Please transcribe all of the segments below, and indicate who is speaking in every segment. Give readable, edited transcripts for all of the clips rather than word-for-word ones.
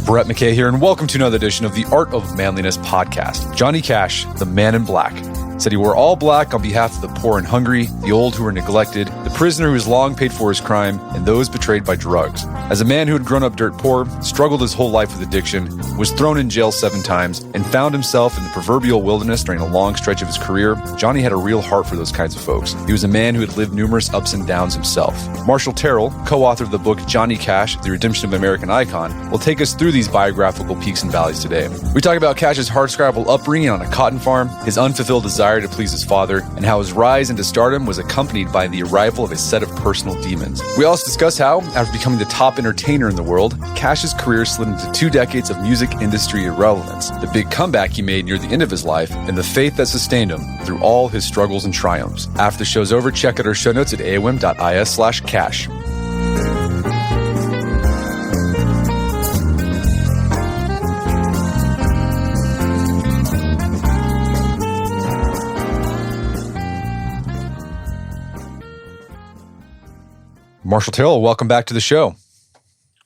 Speaker 1: Brett McKay here, and welcome to another edition of the Art of Manliness podcast. Johnny Cash, the man in black, said he wore all black on behalf of the poor and hungry, the old who were neglected, the prisoner who has long paid for his crime, and those betrayed by drugs. As a man who had grown up dirt poor, struggled his whole life with addiction, was thrown in jail 7 times, and found himself in the proverbial wilderness during a long stretch of his career, Johnny had a real heart for those kinds of folks. He was a man who had lived numerous ups and downs himself. Marshall Terrill, co-author of the book Johnny Cash, The Redemption of an American Icon, will take us through these biographical peaks and valleys today. We talk about Cash's hardscrabble upbringing on a cotton farm, his unfulfilled desire to please his father, and how his rise into stardom was accompanied by the arrival of a set of personal demons. We also discuss how, after becoming the top entertainer in the world, Cash's career slid into 2 decades of music industry irrelevance, the big comeback he made near the end of his life, and the faith that sustained him through all his struggles and triumphs. After the show's over, check out our show notes at aom.is/cash. Marshall Terrill, welcome back to the show.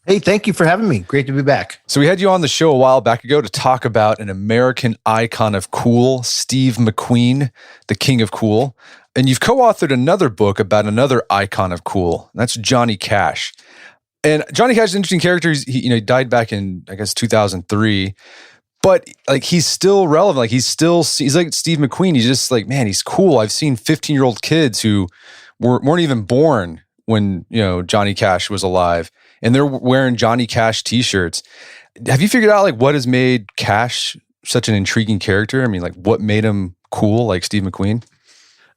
Speaker 2: Hey, thank you for having me. Great to be back.
Speaker 1: So we had you on the show a while back ago to talk about an American icon of cool, Steve McQueen, the king of cool. And you've co-authored another book about another icon of cool. And that's Johnny Cash. And Johnny Cash is an interesting character. He died back in, I guess, 2003. But like he's still relevant. Like he's like Steve McQueen. He's just like, man, he's cool. I've seen 15-year-old kids who weren't even born when, Johnny Cash was alive, and they're wearing Johnny Cash t-shirts. Have you figured out like what has made Cash such an intriguing character? I mean, like what made him cool like Steve McQueen?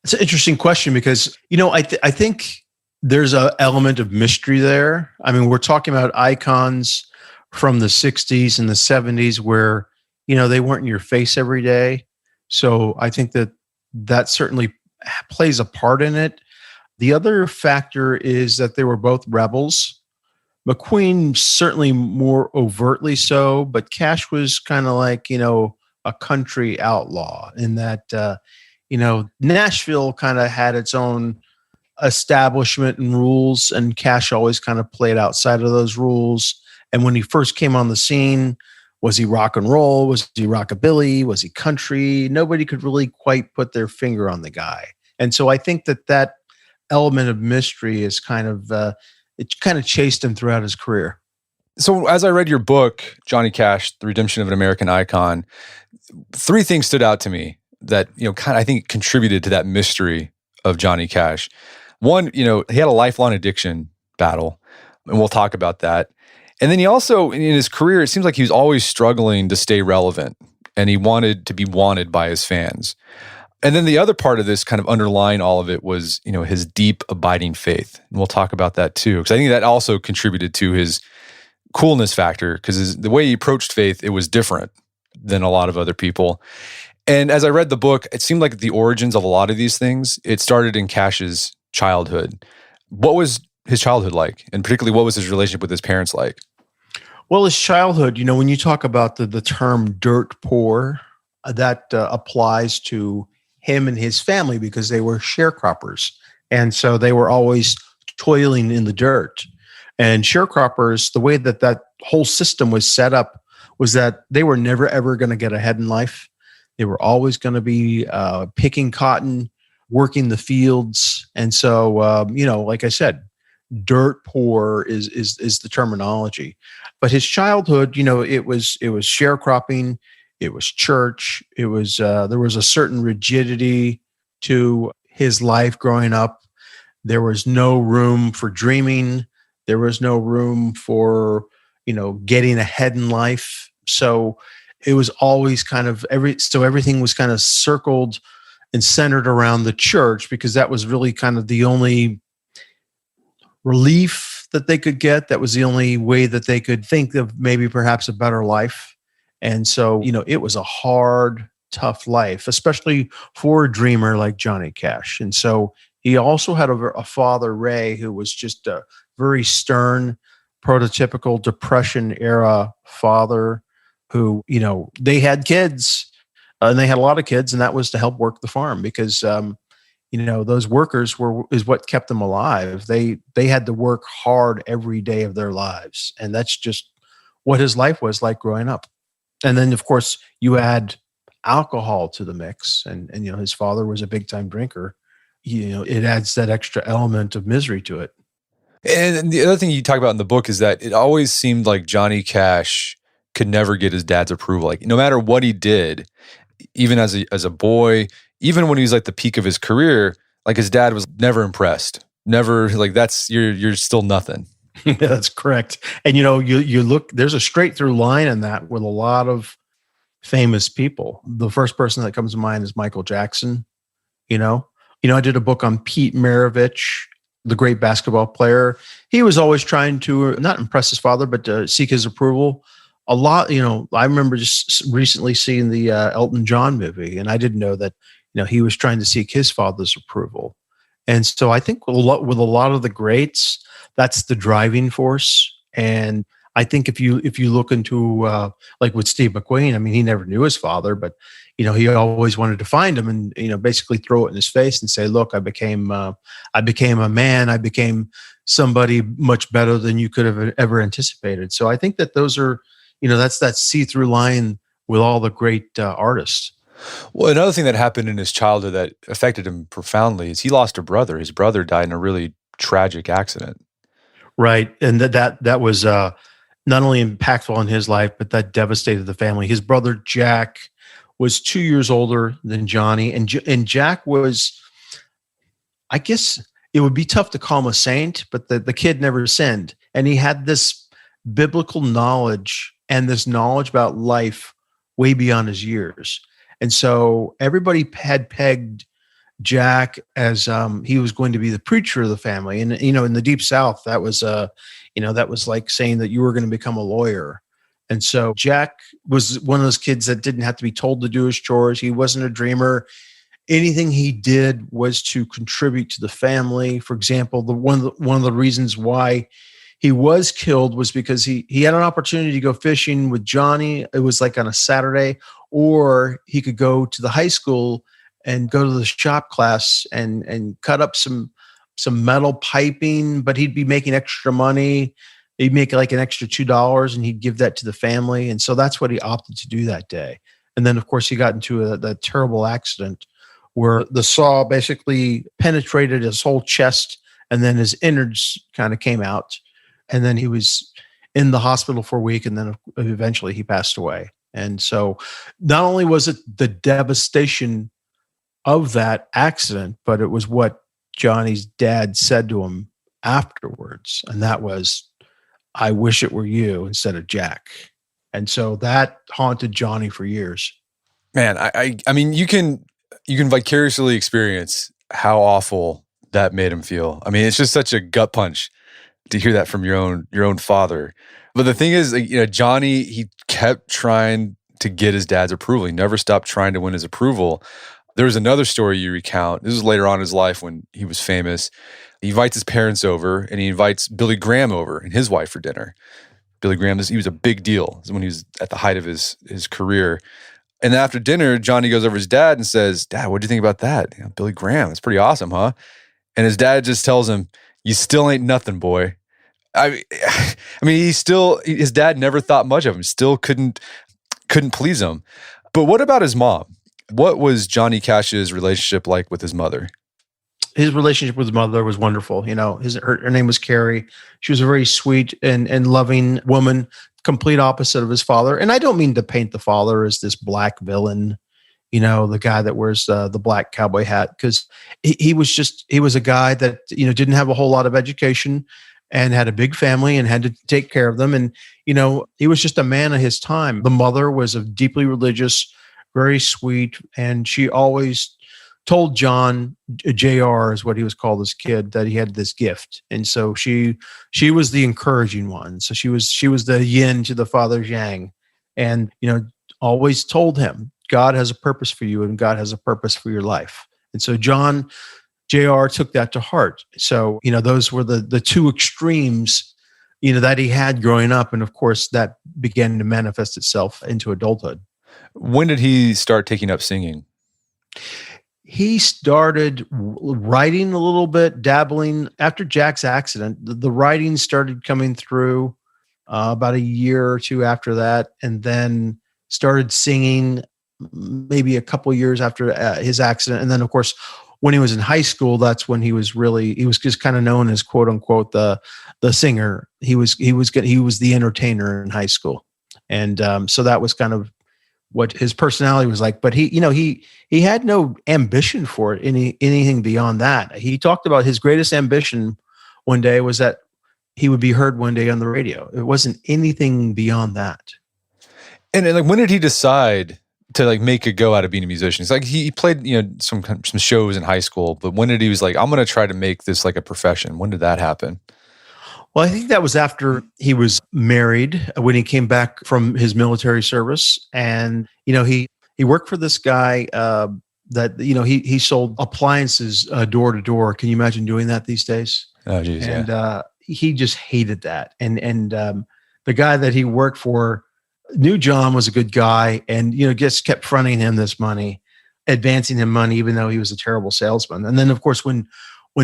Speaker 2: It's an interesting question because, I think there's an element of mystery there. I mean, we're talking about icons from the 60s and the 70s where, they weren't in your face every day. So I think that certainly plays a part in it. The other factor is that they were both rebels. McQueen certainly more overtly so, but Cash was kind of like, a country outlaw in that, Nashville kind of had its own establishment and rules, and Cash always kind of played outside of those rules. And when he first came on the scene, was he rock and roll? Was he rockabilly? Was he country? Nobody could really quite put their finger on the guy. And so I think that element of mystery is kind of chased him throughout his career.
Speaker 1: So as I read your book, Johnny Cash, The Redemption of an American Icon, 3 things stood out to me that, I think contributed to that mystery of Johnny Cash. One, he had a lifelong addiction battle, and we'll talk about that. And then he also, in his career, it seems like he was always struggling to stay relevant, and he wanted to be wanted by his fans. And then the other part of this kind of underlying all of it was, his deep, abiding faith. And we'll talk about that too, because I think that also contributed to his coolness factor, because the way he approached faith, it was different than a lot of other people. And as I read the book, it seemed like the origins of a lot of these things, it started in Cash's childhood. What was his childhood like? And particularly, what was his relationship with his parents like?
Speaker 2: Well, his childhood, when you talk about the term dirt poor, that applies to him and his family because they were sharecroppers. And so they were always toiling in the dirt. And sharecroppers, the way that whole system was set up was that they were never, ever going to get ahead in life. They were always going to be picking cotton, working the fields. And so, like I said, dirt poor is the terminology. But his childhood, it was sharecropping. It was church. It was there was a certain rigidity to his life growing up. There was no room for dreaming. There was no room for getting ahead in life. So it was always kind of everything was kind of circled and centered around the church because that was really kind of the only relief that they could get. That was the only way that they could think of maybe perhaps a better life. And so, it was a hard, tough life, especially for a dreamer like Johnny Cash. And so he also had a father, Ray, who was just a very stern, prototypical Depression era father who, they had kids and they had a lot of kids, and that was to help work the farm because, those workers is what kept them alive. They had to work hard every day of their lives. And that's just what his life was like growing up. And then, of course, you add alcohol to the mix, and his father was a big time drinker. It adds that extra element of misery to it.
Speaker 1: And the other thing you talk about in the book is that it always seemed like Johnny Cash could never get his dad's approval. Like no matter what he did, even as a boy, even when he was like the peak of his career, like his dad was never impressed. Never like you're still nothing.
Speaker 2: Yeah, that's correct. And you look, there's a straight through line in that with a lot of famous people. The first person that comes to mind is Michael Jackson. I did a book on Pete Maravich, the great basketball player. He was always trying to not impress his father, but to seek his approval. A lot, I remember just recently seeing the Elton John movie, and I didn't know that, he was trying to seek his father's approval. And so I think with a lot of the greats, that's the driving force. And I think if you look into like with Steve McQueen, I mean, he never knew his father, but he always wanted to find him and basically throw it in his face and say, "Look, I became a man. I became somebody much better than you could have ever anticipated." So I think that those are, that's that see-through line with all the great artists.
Speaker 1: Well, another thing that happened in his childhood that affected him profoundly is he lost a brother. His brother died in a really tragic accident.
Speaker 2: Right, and that was not only impactful in his life, but that devastated the family. His brother Jack was 2 years older than Johnny, and Jack was, I guess it would be tough to call him a saint, but the kid never sinned, and he had this biblical knowledge and this knowledge about life way beyond his years. And so everybody had pegged Jack as he was going to be the preacher of the family. And, in the Deep South, that was, that was like saying that you were going to become a lawyer. And so Jack was one of those kids that didn't have to be told to do his chores. He wasn't a dreamer. Anything he did was to contribute to the family. For example, one of the reasons why he was killed was because he had an opportunity to go fishing with Johnny. It was like on a Saturday, or he could go to the high school and go to the shop class and cut up some metal piping, but he'd be making extra money. He'd make like an extra $2 and he'd give that to the family. And so that's what he opted to do that day. And then of course he got into that terrible accident where the saw basically penetrated his whole chest and then his innards kind of came out. And then he was in the hospital for a week, and then eventually he passed away. And so not only was it the devastation of that accident, but it was what Johnny's dad said to him afterwards. And that was, "I wish it were you instead of Jack." And so that haunted Johnny for years.
Speaker 1: Man, I mean, you can vicariously experience how awful that made him feel. I mean, it's just such a gut punch to hear that from your own father. But the thing is, Johnny, he kept trying to get his dad's approval. He never stopped trying to win his approval. There was another story you recount. This was later on in his life when he was famous. He invites his parents over, and he invites Billy Graham over and his wife for dinner. Billy Graham, he was a big deal when he was at the height of his career. And after dinner, Johnny goes over to his dad and says, "Dad, what do you think about that? Billy Graham, that's pretty awesome, huh?" And his dad just tells him, "You still ain't nothing, boy." I mean, his dad never thought much of him. Still couldn't please him. But what about his mom? What was Johnny Cash's relationship like with his mother?
Speaker 2: His relationship with his mother was wonderful. Her name was Carrie. She was a very sweet and loving woman, complete opposite of his father. And I don't mean to paint the father as this black villain, the guy that wears the black cowboy hat, because he was a guy that, didn't have a whole lot of education and had a big family and had to take care of them. And, he was just a man of his time. The mother was a deeply religious, very sweet, and she always told John, JR is what he was called as kid, that he had this gift. And so she was the encouraging one. So she was the yin to the father's yang, and, always told him, God has a purpose for you and God has a purpose for your life. And so JR took that to heart. So, those were the two extremes, that he had growing up. And of course that began to manifest itself into adulthood.
Speaker 1: When did he start taking up singing?
Speaker 2: He started writing a little bit, dabbling after Jack's accident. The writing started coming through. about a year or two after that, and then started singing maybe a couple years after his accident. And then, of course, when he was in high school, that's when he was just kind of known as quote unquote the singer. He was the entertainer in high school, and so that was kind of what his personality was like. But he had no ambition for anything beyond that. He talked about his greatest ambition one day was that he would be heard one day on the radio. It wasn't anything beyond that.
Speaker 1: And like, when did he decide to like make a go out of being a musician? It's like he played, some shows in high school, but when did he was like, I'm going to try to make this like a profession? When did that happen?
Speaker 2: Well, I think that was after he was married, when he came back from his military service. And, he worked for this guy that, he sold appliances door to door. Can you imagine doing that these days?
Speaker 1: Oh, geez,
Speaker 2: and
Speaker 1: yeah.
Speaker 2: He just hated that. And the guy that he worked for knew John was a good guy, and just kept fronting him this money, advancing him money, even though he was a terrible salesman. And then, of course, when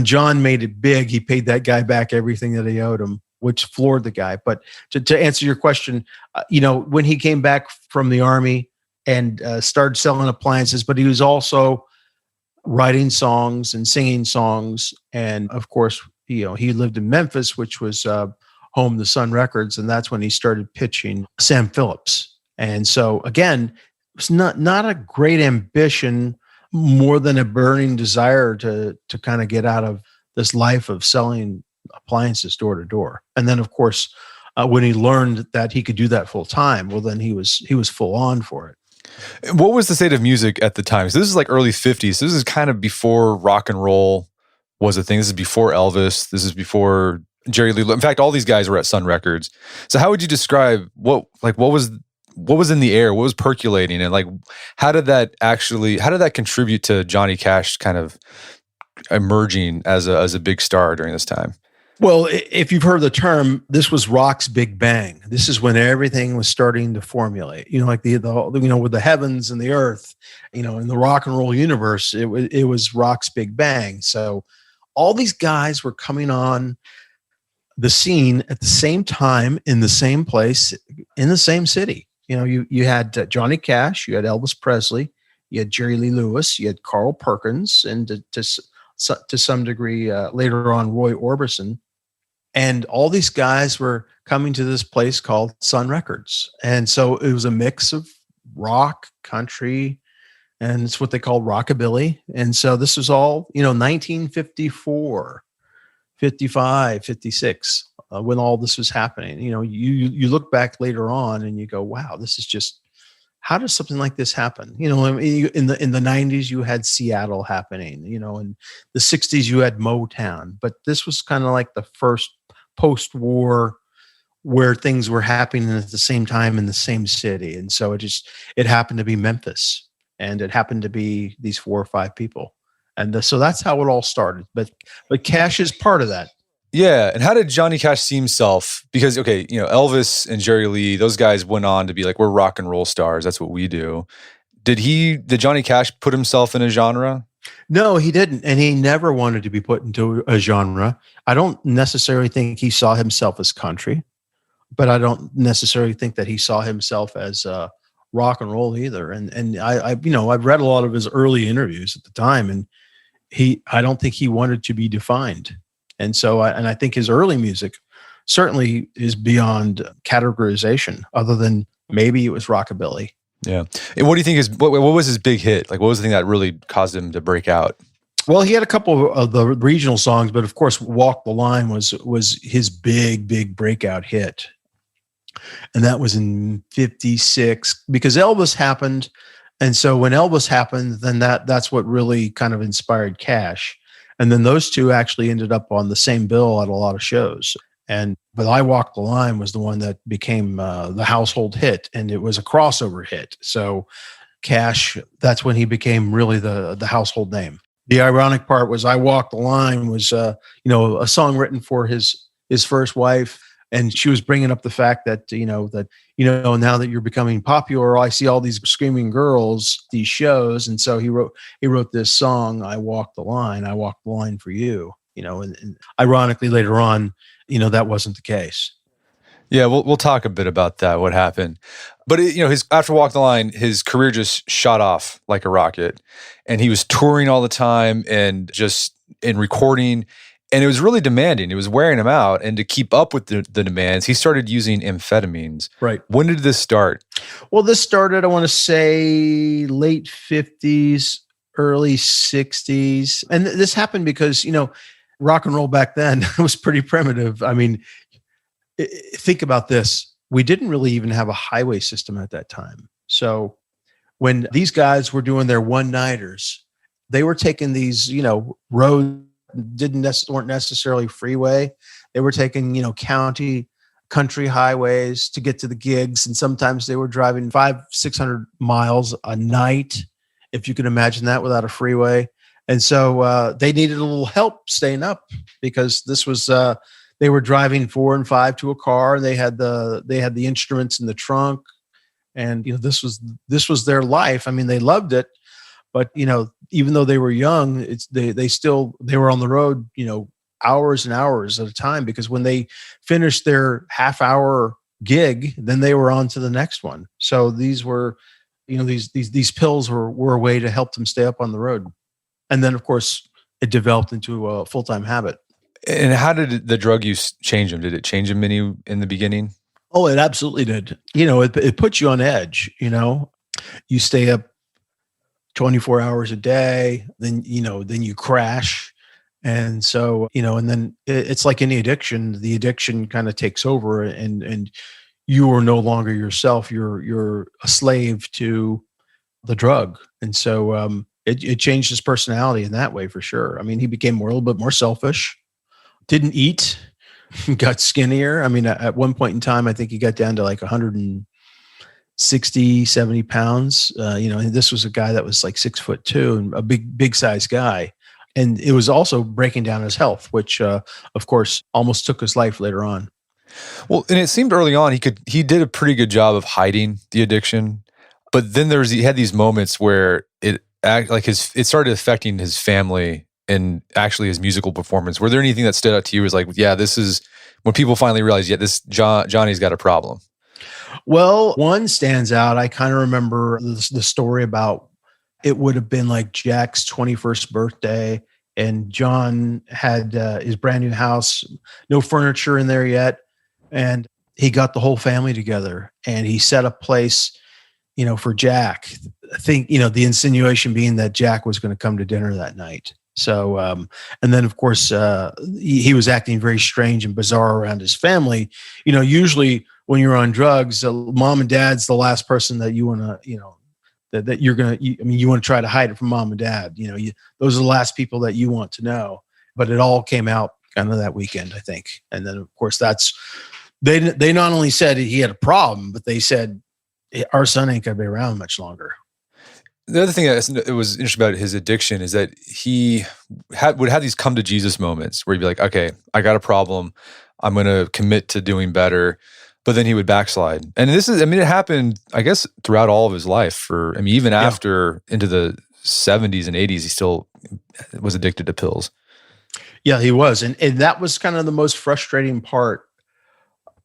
Speaker 2: John made it big, he paid that guy back everything that he owed him, which floored the guy. But to answer your question, when he came back from the Army and started selling appliances, but he was also writing songs and singing songs. And of course, he lived in Memphis, which was home to Sun Records, and that's when he started pitching Sam Phillips. And so again, it's not a great ambition, more than a burning desire to kind of get out of this life of selling appliances door to door. And then, of course, when he learned that he could do that full time, well, then he was full on for it.
Speaker 1: What was the state of music at the time? So this is like early 50s. So this is kind of before rock and roll was a thing. This is before Elvis. This is before Jerry Lee. In fact, all these guys were at Sun Records. So how would you describe what was in the air? What was percolating? And like, how did that contribute to Johnny Cash kind of emerging as a big star during this time?
Speaker 2: Well, if you've heard the term, this was rock's big bang. This is when everything was starting to formulate, like the with the heavens and the earth, in the rock and roll universe, it was rock's big bang. So all these guys were coming on the scene at the same time, in the same place, in the same city. You had Johnny Cash, you had Elvis Presley, you had Jerry Lee Lewis, you had Carl Perkins, and to some degree later on Roy Orbison. And all these guys were coming to this place called Sun Records. And so it was a mix of rock, country, and it's what they call rockabilly. And so this was all, 1954. 55, 56, when all this was happening. You look back later on and you go, wow, this is just, how does something like this happen? In the 90s, you had Seattle happening, in the 60s, you had Motown, but this was kind of like the first post-war where things were happening at the same time in the same city. And so it happened to be Memphis, and it happened to be these 4 or 5 people. And so that's how it all started. But Cash is part of that.
Speaker 1: Yeah. And how did Johnny Cash see himself? Because, okay, Elvis and Jerry Lee, those guys went on to be like, we're rock and roll stars. That's what we do. Did Johnny Cash put himself in a genre?
Speaker 2: No, he didn't. And he never wanted to be put into a genre. I don't necessarily think he saw himself as country, but I don't necessarily think that he saw himself as rock and roll either. And I've read a lot of his early interviews at the time, and I don't think he wanted to be defined. And so, I think his early music certainly is beyond categorization, other than maybe it was rockabilly.
Speaker 1: Yeah. And what do you think what was his big hit? Like, what was the thing that really caused him to break out?
Speaker 2: Well, he had a couple of the regional songs, but of course, Walk the Line was his big breakout hit. And that was in 56, because Elvis happened. And so when Elvis happened, then that's what really kind of inspired Cash. And then those two actually ended up on the same bill at a lot of shows. But I Walk the Line was the one that became the household hit, and it was a crossover hit. So Cash, that's when he became really the household name. The ironic part was I Walk the Line was, a song written for his first wife. And she was bringing up the fact that, now that you're becoming popular, I see all these screaming girls, these shows. And so he wrote this song, I Walk the Line for you, and ironically later on, that wasn't the case.
Speaker 1: Yeah, we'll talk a bit about that, what happened. But his after Walk the Line, his career just shot off like a rocket, and he was touring all the time and just in recording, and it was really demanding. It was wearing him out, and to keep up with the demands, he started using amphetamines.
Speaker 2: Right.
Speaker 1: When did this start?
Speaker 2: Well, this started, I want to say, late 50s, early 60s. And this happened because, rock and roll back then was pretty primitive. I mean, think about this. We didn't really even have a highway system at that time. So when these guys were doing their one-nighters, they were taking these, roads weren't necessarily freeway. They were taking, country highways to get to the gigs. And sometimes they were driving 500-600 miles a night, if you can imagine that, without a freeway. And so they needed a little help staying up, because this was, they were driving 4 and 5 to a car. They had the instruments in the trunk, and this was their life. I mean, they loved it, but even though they were young, they were on the road, hours and hours at a time, because when they finished their half-hour gig, then they were on to the next one. So these were, these pills were a way to help them stay up on the road. And then, of course, it developed into a full-time habit.
Speaker 1: And how did the drug use change him? Did it change him any in the beginning?
Speaker 2: Oh, it absolutely did. It puts you on edge. You stay up 24 hours a day, then you crash. And so, and then it's like any addiction, the addiction kind of takes over, and you are no longer yourself. You're a slave to the drug. And so it changed his personality in that way, for sure. I mean, he became a little bit more selfish, didn't eat, got skinnier. I mean, at one point in time, I think he got down to like 160, 70 pounds. And this was a guy that was like 6'2" and a big size guy. And it was also breaking down his health, which, of course, almost took his life later on.
Speaker 1: Well, and it seemed early on he did a pretty good job of hiding the addiction, but then he had these moments where it started affecting his family and actually his musical performance. Were there anything that stood out to you as like, yeah, this is when people finally realized, yeah, this Johnny's got a problem?
Speaker 2: Well, one stands out. I kind of remember the story about, it would have been like Jack's 21st birthday, and John had his brand new house, no furniture in there yet. And he got the whole family together, and he set a place, for Jack. I think, the insinuation being that Jack was going to come to dinner that night. So, and then of course, he was acting very strange and bizarre around his family. Usually when you're on drugs, mom and dad's the last person that you want to, that you're going to, you want to try to hide it from mom and dad. Those are the last people that you want to know. But it all came out kind of that weekend, I think. And then, of course, they not only said he had a problem, but they said, our son ain't going to be around much longer.
Speaker 1: The other thing that was interesting about his addiction is that he would have these come to Jesus moments where he'd be like, okay, I got a problem. I'm going to commit to doing better. But then he would backslide. And it happened, I guess, throughout all of his life. Even after into the 70s and 80s, he still was addicted to pills.
Speaker 2: Yeah, he was. And that was kind of the most frustrating part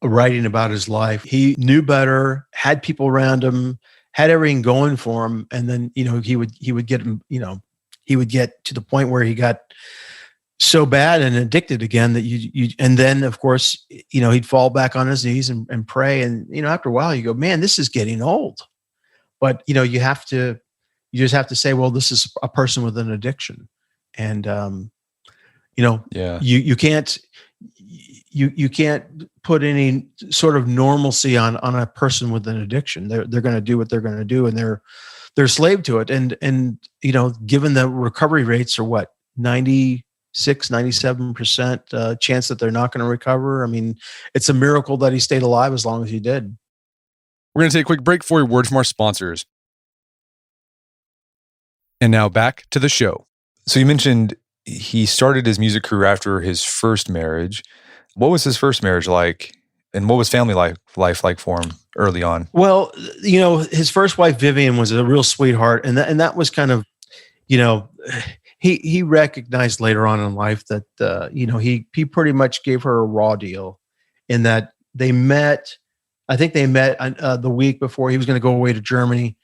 Speaker 2: of writing about his life. He knew better, had people around him, had everything going for him. And then, he would get him, he would get to the point where he got so bad and addicted again that and then of course, he'd fall back on his knees and pray. And, after a while you go, man, this is getting old. But, you just have to say, well, this is a person with an addiction. And, you can't put any sort of normalcy on a person with an addiction. They're going to do what they're going to do, and they're slave to it. And given the recovery rates are what, 97% chance that they're not going to recover. I mean, it's a miracle that he stayed alive as long as he did.
Speaker 1: We're going to take a quick break for a word from our sponsors. And now back to the show. So you mentioned he started his music career after his first marriage. What was his first marriage like? And what was family life like for him early on? Well,
Speaker 2: his first wife, Vivian, was a real sweetheart. And that was kind of, he recognized later on in life that, he pretty much gave her a raw deal, in that they met. I think they met the week before he was going to go away to Germany,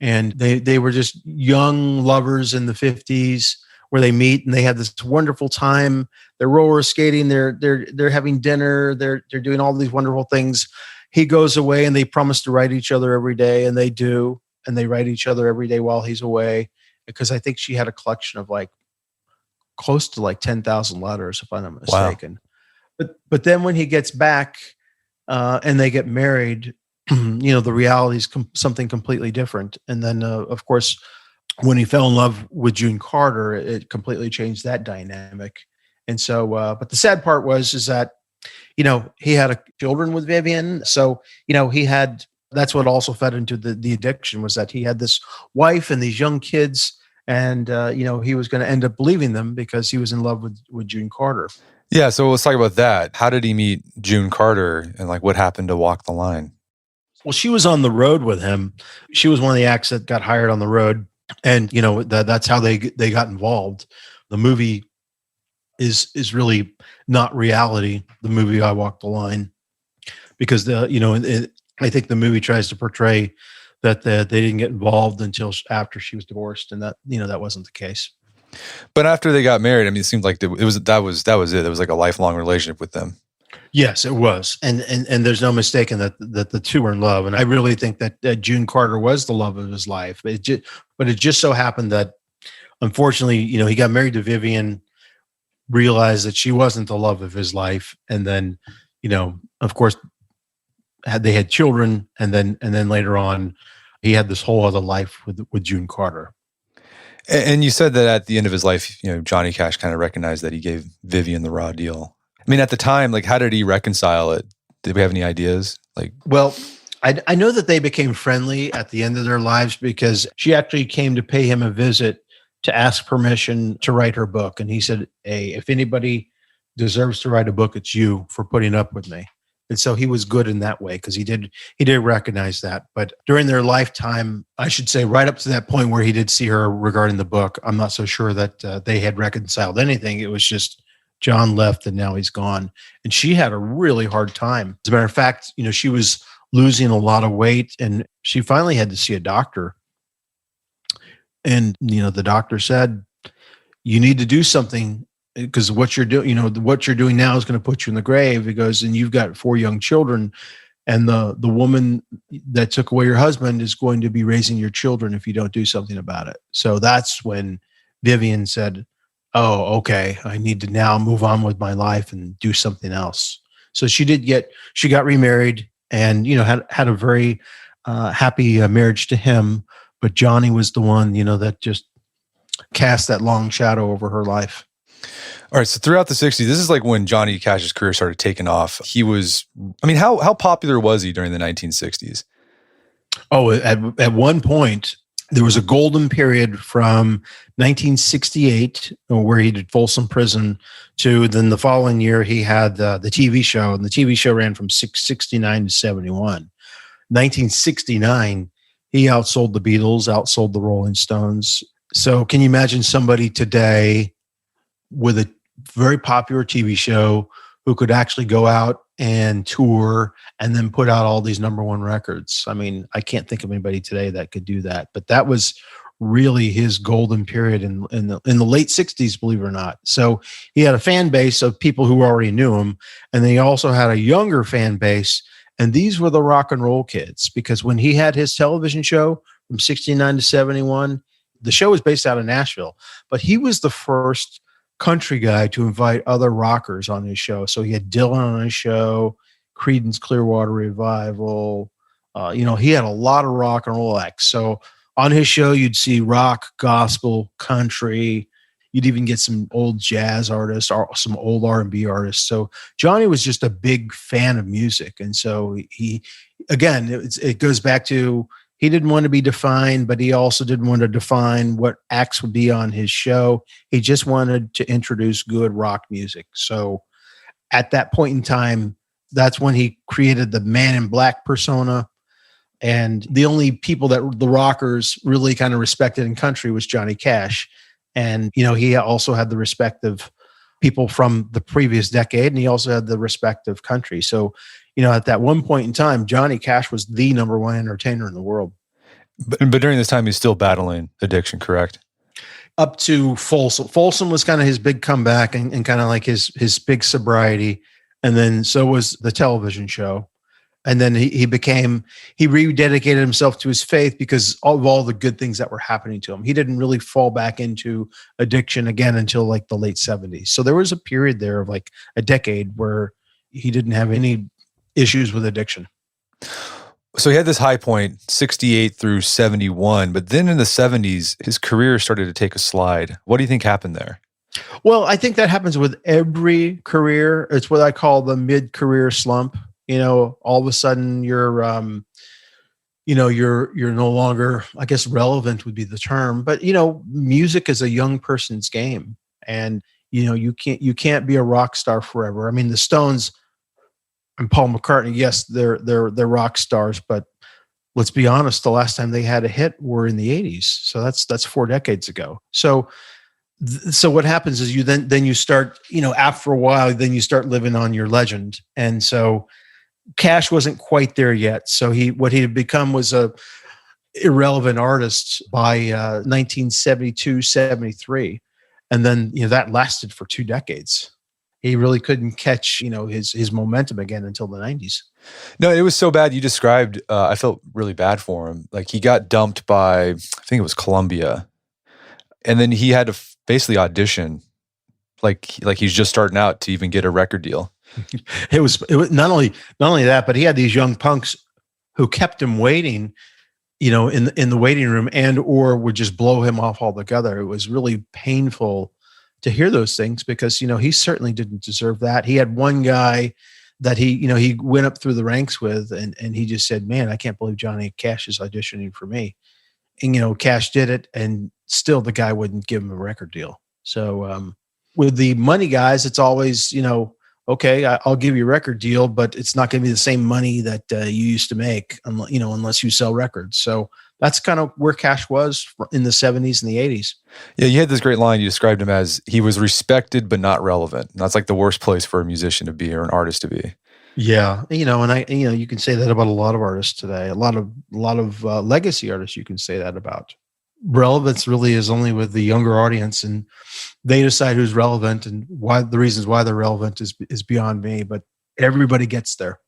Speaker 2: and they were just young lovers in the 50s where they meet and they had this wonderful time. They're roller skating, they're having dinner, they're doing all these wonderful things. He goes away and they promise to write each other every day, and they do, and they write each other every day while he's away, because I think she had a collection of like close to like 10,000 letters, if I'm not mistaken. Wow. But then when he gets back and they get married, the reality is something completely different. And then, of course, when he fell in love with June Carter, it completely changed that dynamic. And so, but the sad part is that, he had children with Vivian. So, that's what also fed into the addiction, was that he had this wife and these young kids, and, he was going to end up leaving them because he was in love with June Carter.
Speaker 1: Yeah. So let's talk about that. How did he meet June Carter, and like what happened to Walk the Line?
Speaker 2: Well, she was on the road with him. She was one of the acts that got hired on the road. And, that's how they got involved. The movie is really not reality, the movie I Walk the Line, because I think the movie tries to portray that they didn't get involved until after she was divorced, and that wasn't the case.
Speaker 1: But after they got married, I mean, it seemed like that was it. It was like a lifelong relationship with them.
Speaker 2: Yes, it was, and there's no mistaking that the two were in love, and I really think that June Carter was the love of his life. But it just so happened that, unfortunately, he got married to Vivian, realized that she wasn't the love of his life, and then, of course, they had children, and then later on, he had this whole other life with June Carter.
Speaker 1: And you said that at the end of his life, Johnny Cash kind of recognized that he gave Vivian the raw deal. I mean, at the time, like, how did he reconcile it? Did we have any ideas?
Speaker 2: Well, I know that they became friendly at the end of their lives, because she actually came to pay him a visit to ask permission to write her book. And he said, "Hey, if anybody deserves to write a book, it's you, for putting up with me." And so he was good in that way, because he did recognize that. But during their lifetime, I should say, right up to that point where he did see her regarding the book, I'm not so sure that they had reconciled anything. It was just John left and now he's gone. And she had a really hard time. As a matter of fact, she was losing a lot of weight, and she finally had to see a doctor. And, the doctor said, "You need to do something, because what you're doing, what you're doing now is going to put you in the grave." He goes, "And you've got 4 young children, and the woman that took away your husband is going to be raising your children if you don't do something about it." So that's when Vivian said, "Oh, okay, I need to now move on with my life and do something else." So she got remarried, and, had a very happy marriage to him. But Johnny was the one, that just cast that long shadow over her life.
Speaker 1: All right. So throughout the 60s, this is like when Johnny Cash's career started taking off. He was, how popular was he during the 1960s?
Speaker 2: Oh, at one point, there was a golden period from 1968, where he did Folsom Prison, to then the following year he had the TV show, and the TV show ran from 69 to 71. 1969, he outsold the Beatles, outsold the Rolling Stones. So can you imagine somebody today with a very popular TV show who could actually go out and tour and then put out all these number one records? I mean, I can't think of anybody today that could do that, but that was really his golden period in the late 60s, believe it or not. So he had a fan base of people who already knew him, and then he also had a younger fan base, and these were the rock and roll kids, because when he had his television show from 69 to 71, the show was based out of Nashville, but he was the first country guy to invite other rockers on his show. So he had Dylan on his show, Creedence Clearwater Revival. He had a lot of rock and roll acts. So on his show, you'd see rock, gospel, country. You'd even get some old jazz artists or some old R&B artists. So Johnny was just a big fan of music. And so it goes back to, he didn't want to be defined, but he also didn't want to define what acts would be on his show. He just wanted to introduce good rock music. So at that point in time, that's when he created the Man in Black persona. And the only people that the rockers really kind of respected in country was Johnny Cash. And, he also had the respect of people from the previous decade, and he also had the respect of country. So, at that one point in time, Johnny Cash was the number one entertainer in the world.
Speaker 1: But during this time, he's still battling addiction, correct?
Speaker 2: Up to Folsom. Folsom was kind of his big comeback and kind of like his big sobriety. And then so was the television show. And then he rededicated himself to his faith because of all the good things that were happening to him. He didn't really fall back into addiction again until like the late 70s. So there was a period there of like a decade where he didn't have any issues with addiction.
Speaker 1: So he had this high point, 68 through 71, but then in the 70s, his career started to take a slide. What do you think happened there?
Speaker 2: Well, I think that happens with every career. It's what I call the mid-career slump. All of a sudden you're no longer, I guess relevant would be the term, but music is a young person's game, and you can't be a rock star forever. I mean, the Stones and Paul McCartney, yes, they're rock stars, but let's be honest, the last time they had a hit were in the 80s. So that's 4 decades ago. So what happens is you then you start, after a while, then you start living on your legend. And so Cash wasn't quite there yet. So what he had become was a irrelevant artist by 1972, 73. And then, that lasted for 2 decades. He really couldn't catch, his momentum again until the 90s.
Speaker 1: No, it was so bad. You described, I felt really bad for him. Like he got dumped by, I think it was Columbia. And then he had to basically audition like he's just starting out to even get a record deal.
Speaker 2: It was not only that, but he had these young punks who kept him waiting, in the waiting room, and or would just blow him off altogether. It was really painful to hear those things because, he certainly didn't deserve that. He had one guy that he went up through the ranks with, and he just said, "Man, I can't believe Johnny Cash is auditioning for me." And, Cash did it, and still the guy wouldn't give him a record deal. So with the money guys, it's always, okay, I'll give you a record deal, but it's not going to be the same money that you used to make, unless you sell records. So that's kind of where Cash was in the 70s and the 80s.
Speaker 1: Yeah, you had this great line. You described him as he was respected but not relevant. And that's like the worst place for a musician to be or an artist to be.
Speaker 2: Yeah, and you can say that about a lot of artists today. A lot of legacy artists you can say that about. Relevance really is only with the younger audience, and they decide who's relevant, and why the reasons why they're relevant is beyond me. But everybody gets there.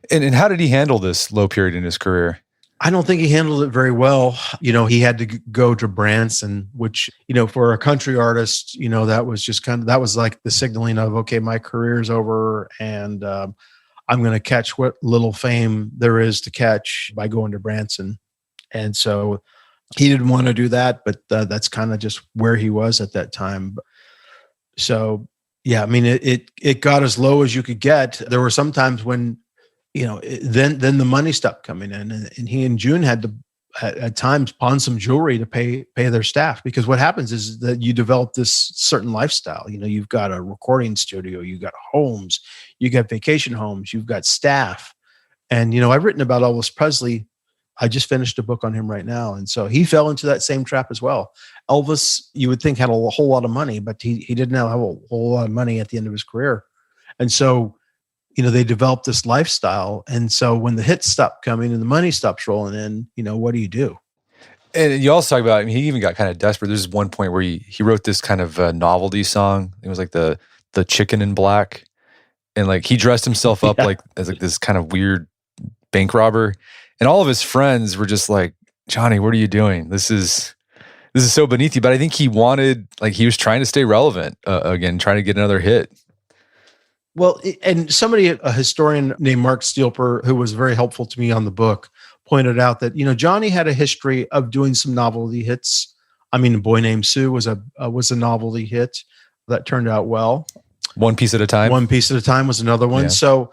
Speaker 1: And how did he handle this low period in his career?
Speaker 2: I don't think he handled it very well. He had to go to Branson, which, for a country artist, that was just that was like the signaling of, okay, my career's over, and I'm going to catch what little fame there is to catch by going to Branson. And so he didn't want to do that, but that's kind of just where he was at that time. So, yeah, I mean, it got as low as you could get. There were some times when, then the money stopped coming in, and he and June had to at times pawn some jewelry to pay their staff, because what happens is that you develop this certain lifestyle. You've got a recording studio, you've got homes, you got vacation homes, you've got staff. And, I've written about Elvis Presley. I just finished a book on him right now. And so he fell into that same trap as well. Elvis, you would think, had a whole lot of money, but he didn't have a whole lot of money at the end of his career. And so, they developed this lifestyle. And so when the hits stopped coming and the money stops rolling in, what do you do?
Speaker 1: And you also talk about, he even got kind of desperate. There's one point where he wrote this kind of novelty song. It was like the Chicken in Black. And like he dressed himself up like as like this kind of weird bank robber. And all of his friends were just like, "Johnny, what are you doing? This is so beneath you." But I think he was trying to stay relevant again, trying to get another hit.
Speaker 2: Well, and a historian named Mark Stielper, who was very helpful to me on the book, pointed out that, Johnny had a history of doing some novelty hits. I mean, A Boy Named Sue was a novelty hit that turned out well.
Speaker 1: One Piece at a Time.
Speaker 2: One Piece at a Time was another one. Yeah. So,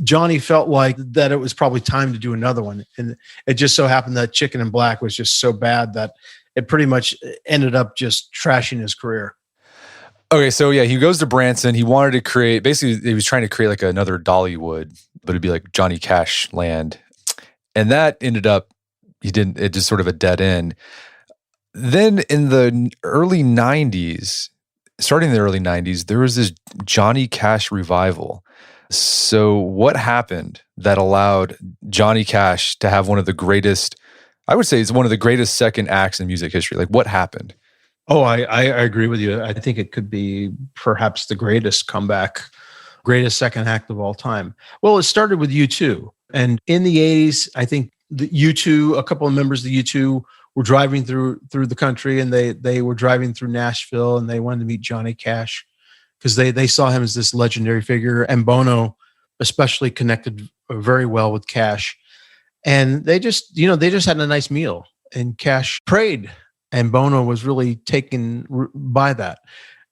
Speaker 2: Johnny felt like that it was probably time to do another one. And it just so happened that Chicken in Black was just so bad that it pretty much ended up just trashing his career.
Speaker 1: Okay, so yeah, he goes to Branson. He wanted to create, basically he was trying to create like another Dollywood, but it'd be like Johnny Cash land. And that ended up, it just sort of a dead end. Then in the early 90s, starting in the early 90s, there was this Johnny Cash revival. So what happened that allowed Johnny Cash to have one of the greatest, I would say it's one of the greatest second acts in music history? Like, what happened?
Speaker 2: Oh, I agree with you. I think it could be perhaps the greatest comeback, greatest second act of all time. Well, it started with U2. And in the 80s, I think the U2, a couple of members of the U2 were driving through the country, and they were driving through Nashville, and they wanted to meet Johnny Cash because they saw him as this legendary figure. And Bono especially connected very well with Cash. And they just had a nice meal, and Cash prayed. And Bono was really taken by that.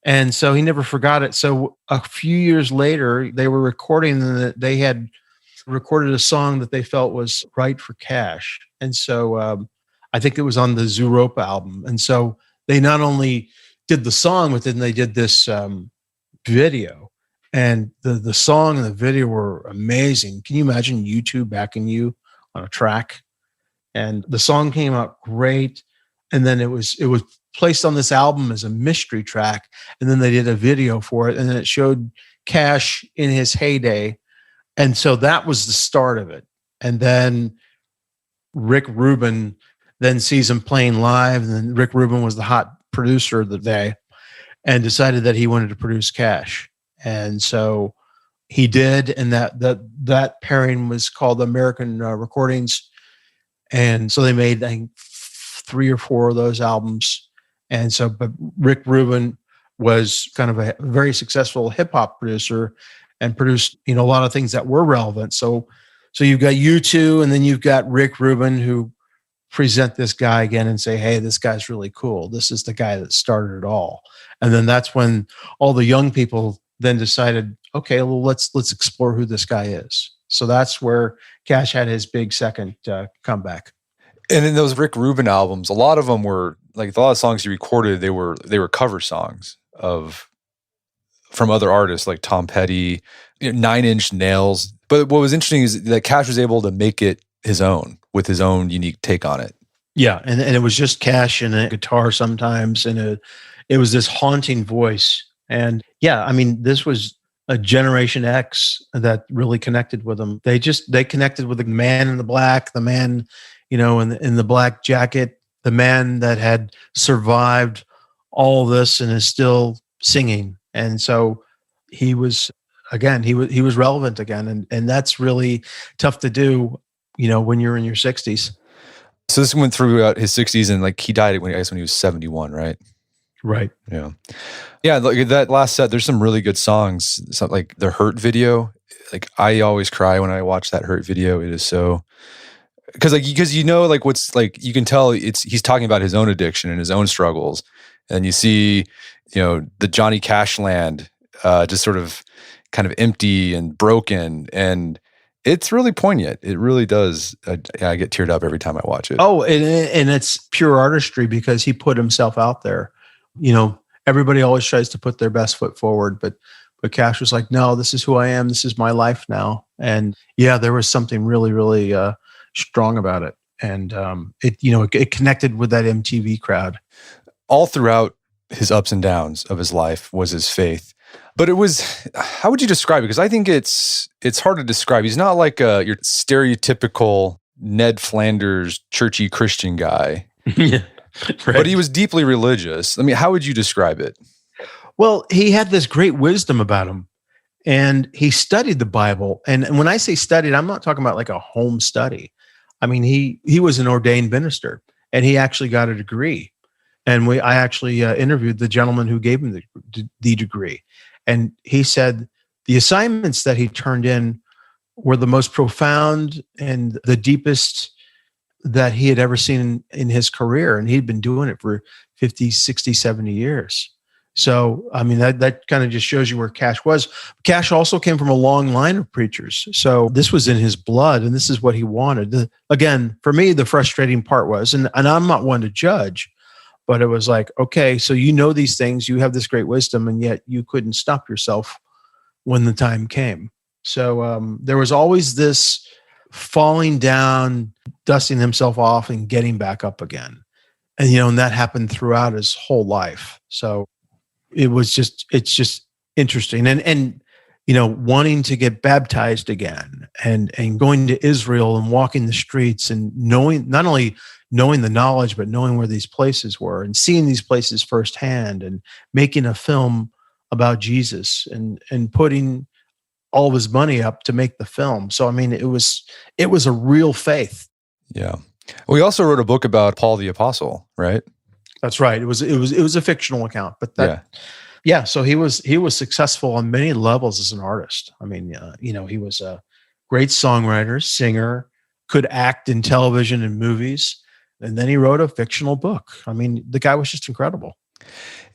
Speaker 2: And so he never forgot it. So a few years later, they were recording, and they had recorded a song that they felt was right for Cash. And so I think it was on the Zooropa album. And so they not only did the song, but then they did this video. And the song and the video were amazing. Can you imagine U2 backing you on a track? And the song came out great. And then it was placed on this album as a mystery track. And then they did a video for it. And then it showed Cash in his heyday. And so that was the start of it. And then Rick Rubin then sees him playing live. And then Rick Rubin was the hot producer of the day and decided that he wanted to produce Cash. And so he did. And that pairing was called American Recordings. And so they made, I think, 3 or 4 of those albums. And so, but Rick Rubin was kind of a very successful hip hop producer and produced, a lot of things that were relevant. So you've got U2, and then you've got Rick Rubin, who present this guy again and say, hey, this guy's really cool. This is the guy that started it all. And then that's when all the young people then decided, okay, well, let's explore who this guy is. So that's where Cash had his big second comeback.
Speaker 1: And in those Rick Rubin albums, a lot of them were like a lot of songs he recorded. They were cover songs from other artists like Tom Petty, 9 Inch Nails. But what was interesting is that Cash was able to make it his own with his own unique take on it.
Speaker 2: Yeah, and it was just Cash and a guitar sometimes, and it was this haunting voice. And yeah, I mean, this was a Generation X that really connected with them. They connected with the man in the black, the man, in the black jacket, the man that had survived all this and is still singing. And so he was relevant again. And that's really tough to do, when you're in your 60s.
Speaker 1: So this went throughout his 60s, and like he died when he was 71, right?
Speaker 2: Right.
Speaker 1: Yeah. Yeah. Like that last set, there's some really good songs. Something like the Hurt video. Like I always cry when I watch that Hurt video. It is so, because what's like, you can tell he's talking about his own addiction and his own struggles. And you see, the Johnny Cash land just sort of kind of empty and broken. And it's really poignant. It really does. I get teared up every time I watch it.
Speaker 2: Oh, and it's pure artistry because he put himself out there. Everybody always tries to put their best foot forward, but Cash was like, no, this is who I am. This is my life now. And yeah, there was something really, really strong about it. And it connected with that MTV crowd.
Speaker 1: All throughout his ups and downs of his life was his faith. But it was, how would you describe it? Because I think it's hard to describe. He's not like your stereotypical Ned Flanders churchy Christian guy.
Speaker 2: Yeah. Right.
Speaker 1: But he was deeply religious. I mean, how would you describe it?
Speaker 2: Well, he had this great wisdom about him, and he studied the Bible. And when I say studied, I'm not talking about like a home study. I mean, he was an ordained minister, and he actually got a degree. And I actually interviewed the gentleman who gave him the degree. And he said the assignments that he turned in were the most profound and the deepest that he had ever seen in his career. And he'd been doing it for 50, 60, 70 years. So, I mean, that kind of just shows you where Cash was. Cash also came from a long line of preachers. So this was in his blood, and this is what he wanted. Again, for me, the frustrating part was, and I'm not one to judge, but it was like, okay, so these things, you have this great wisdom, and yet you couldn't stop yourself when the time came. So there was always this falling down, dusting himself off, and getting back up again. And, and that happened throughout his whole life. So it's just interesting. And wanting to get baptized again and going to Israel and walking the streets and not only knowing the knowledge, but knowing where these places were and seeing these places firsthand and making a film about Jesus and putting all of his money up to make the film. So, I mean, it was a real faith.
Speaker 1: Yeah. Well, he also wrote a book about Paul the Apostle, right?
Speaker 2: That's right. It was a fictional account, but yeah. So he was successful on many levels as an artist. I mean, he was a great songwriter, singer, could act in television and movies, and then he wrote a fictional book. I mean, the guy was just incredible.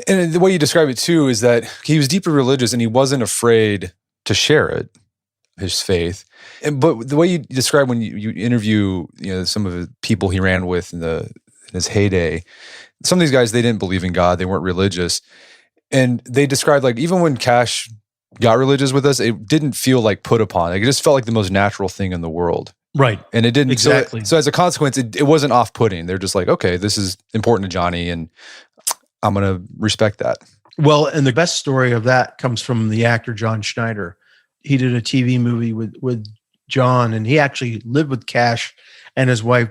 Speaker 1: And the way you describe it too is that he was deeply religious and he wasn't afraid to share it, his faith. But the way you describe when you interview, some of the people he ran with in his heyday, some of these guys, they didn't believe in God, they weren't religious. And they described, like, even when Cash got religious with us, it didn't feel like put upon. Like, it just felt like the most natural thing in the world.
Speaker 2: Right.
Speaker 1: And it didn't.
Speaker 2: Exactly.
Speaker 1: So as a consequence, it wasn't off-putting. They're just like, okay, this is important to Johnny, and I'm going to respect that.
Speaker 2: Well, and the best story of that comes from the actor John Schneider. He did a TV movie with John, and he actually lived with Cash and his wife,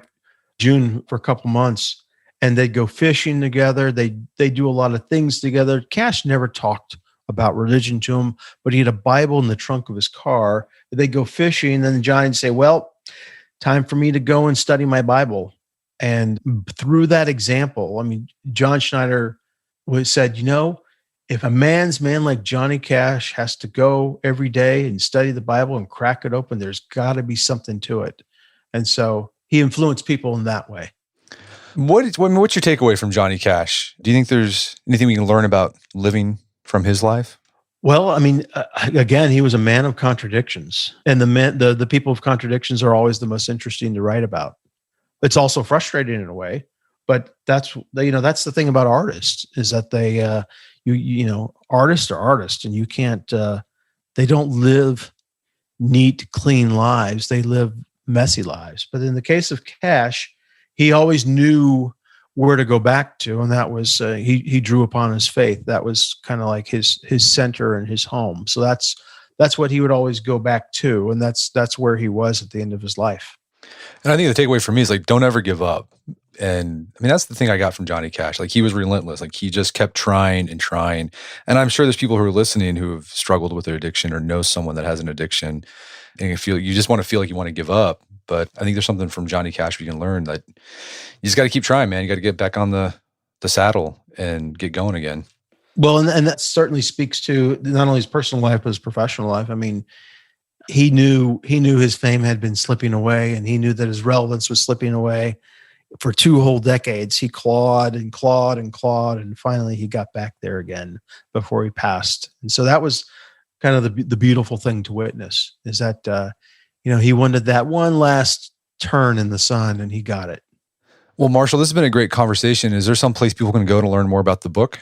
Speaker 2: June, for a couple months. And they'd go fishing together. They do a lot of things together. Cash never talked about religion to him, but he had a Bible in the trunk of his car. They'd go fishing, and then Johnny'd say, well, time for me to go and study my Bible. And through that example, I mean, John Schneider said, if a man like Johnny Cash has to go every day and study the Bible and crack it open, there's got to be something to it. And so he influenced people in that way.
Speaker 1: What's your takeaway from Johnny Cash? Do you think there's anything we can learn about living from his life?
Speaker 2: Well, I mean, again, he was a man of contradictions, and the people of contradictions are always the most interesting to write about. It's also frustrating in a way, but that's the thing about artists is that they, artists are artists, and you can't. They don't live neat, clean lives. They live messy lives. But in the case of Cash, he always knew where to go back to, and that was he drew upon his faith. That was kind of like his center and his home. So that's what he would always go back to, and that's where he was at the end of his life.
Speaker 1: And I think the takeaway for me is, like, don't ever give up. And I mean, that's the thing I got from Johnny Cash. Like, he was relentless. Like, he just kept trying and trying. And I'm sure there's people who are listening who have struggled with their addiction or know someone that has an addiction, and you just want to feel like you want to give up. But I think there's something from Johnny Cash we can learn, that you just got to keep trying, man. You got to get back on the saddle and get going again.
Speaker 2: Well, and that certainly speaks to not only his personal life, but his professional life. I mean, he knew his fame had been slipping away, and he knew that his relevance was slipping away. For 2 whole decades, he clawed and clawed and clawed, and finally he got back there again before he passed. And so that was kind of the beautiful thing to witness, is that he wanted that one last turn in the sun, and he got it.
Speaker 1: Well, Marshall, this has been a great conversation. Is there some place people can go to learn more about the book?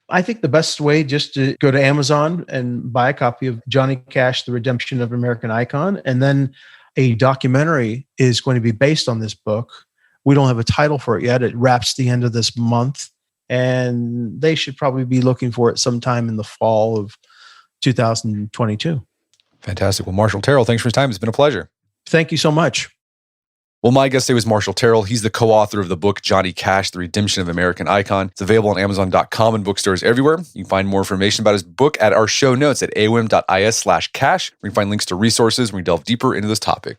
Speaker 2: I think the best way, just to go to Amazon and buy a copy of Johnny Cash, The Redemption of American Icon. And then a documentary is going to be based on this book. We don't have a title for it yet. It wraps the end of this month, and they should probably be looking for it sometime in the fall of 2022.
Speaker 1: Fantastic. Well, Marshall Terrill, thanks for your time. It's been a pleasure.
Speaker 2: Thank you so much.
Speaker 1: Well, my guest today was Marshall Terrill. He's the co-author of the book, Johnny Cash, The Redemption of American Icon. It's available on Amazon.com and bookstores everywhere. You can find more information about his book at our show notes at awim.is/cash. We can find links to resources when we delve deeper into this topic.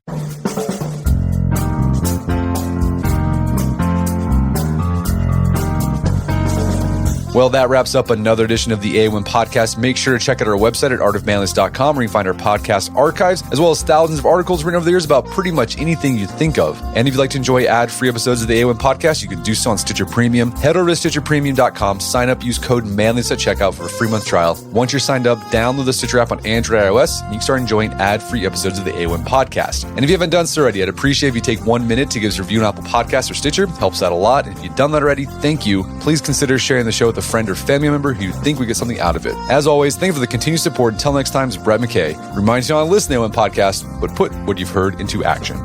Speaker 1: Well, that wraps up another edition of the AOM podcast. Make sure to check out our website at artofmanliness.com, where you can find our podcast archives, as well as thousands of articles written over the years about pretty much anything you think of. And if you'd like to enjoy ad-free episodes of the AOM podcast, you can do so on Stitcher Premium. Head over to StitcherPremium.com, sign up, use code Manliness at checkout for a free month trial. Once you're signed up, download the Stitcher app on Android and iOS, and you can start enjoying ad-free episodes of the AOM podcast. And if you haven't done so already, I'd appreciate if you take 1 minute to give us a review on Apple Podcasts or Stitcher. It helps out a lot. And if you've done that already, thank you. Please consider sharing the show with a friend or family member who you think would get something out of it. As always, thank you for the continued support. Until next time, it's Brett McKay. Reminds you on Listen to the AOM podcast, but put what you've heard into action.